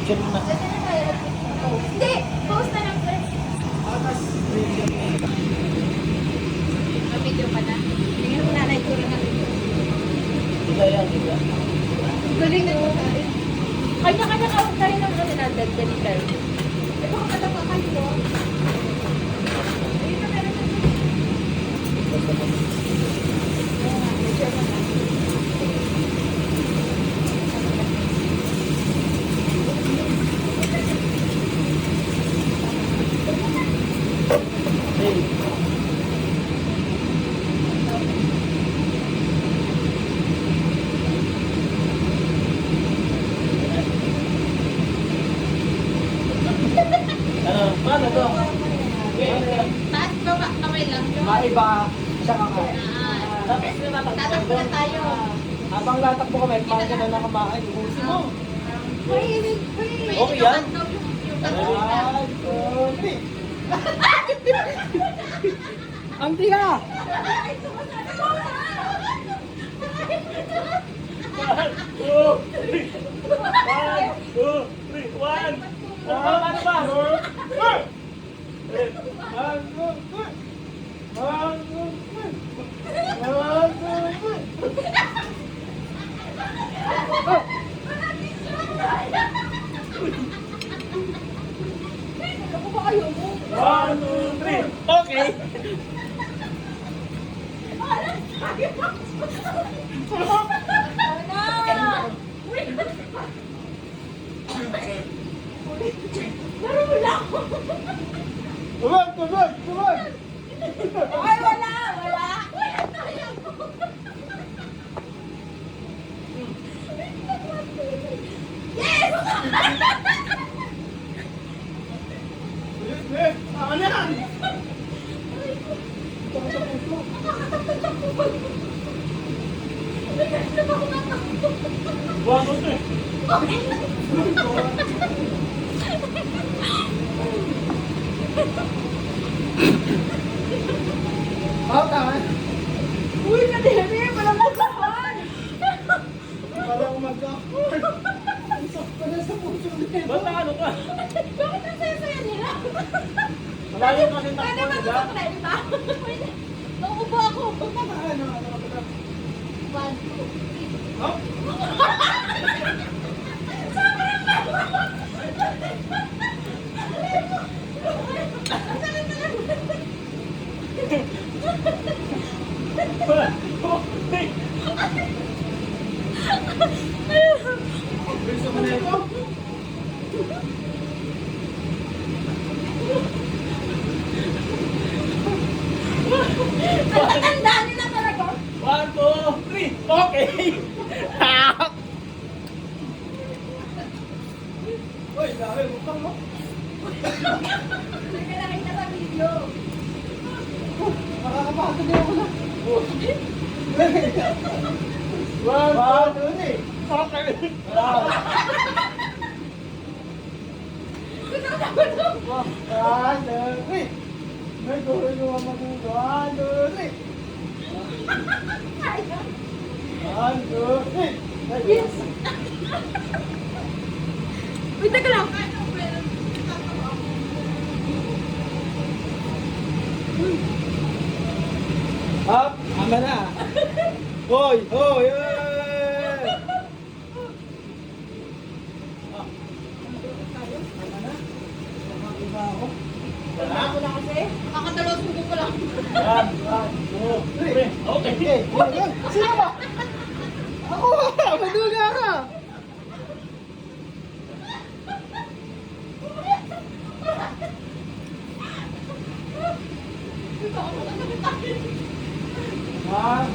Picture mo na. Hindi! Post na lang first. Mag-video ka na. Tingnan mo nanay ko lang natin. Diba yan, diba? Galing mo. Kanya-kanya ka tayo ng ano na dalitan. Eh, baka matapa kayo. Ayun na meron na. Picture mo na. Hey. Ano? Paano to? Taas baba, kamay lang. Maiba siya kakain. Tapos tatakbo na tayo. Habang latakbo kami, parang gano'n na kamain. Ubusin mo. Okay yan? One, two, three. Ang tiga! One, two, three. One, two, three. One. Ano ba? One, two, three. One, two, three. One, two, three. One, two, three. Okay. Tubag, tubag, tubag. Ay, wala! Wala! Yes! Ano yan? One, two, three. Tama. Uy, kademi! Walang magkakan! Parang mag-awkward. Ang sakto na sa puso nito. Ba't ano ka? Bakit ang saya-saya nila? Malayo kasi Pwede takbo, ba diba? ito sa iba? Pwede. Nauupo ako. Ano? One, two, three. Oh? Gusto mo na ito? Ang tanda nila talaga. One, two, three. Okay. Uy, dami mukang mo. Hindi nakita sa video. Nakakapagod din ako na. One, two, three. Okay. One, two, three. May guro yung mga magulo. One, two, three. One, two, three. Yes. Wait, teka lang. Up, ama na. Hoy, hoy, hoy. Ako na kasi. Kakadalawang subo ko lang. One, two, three. Okay. Sino ba? Ako, maduga.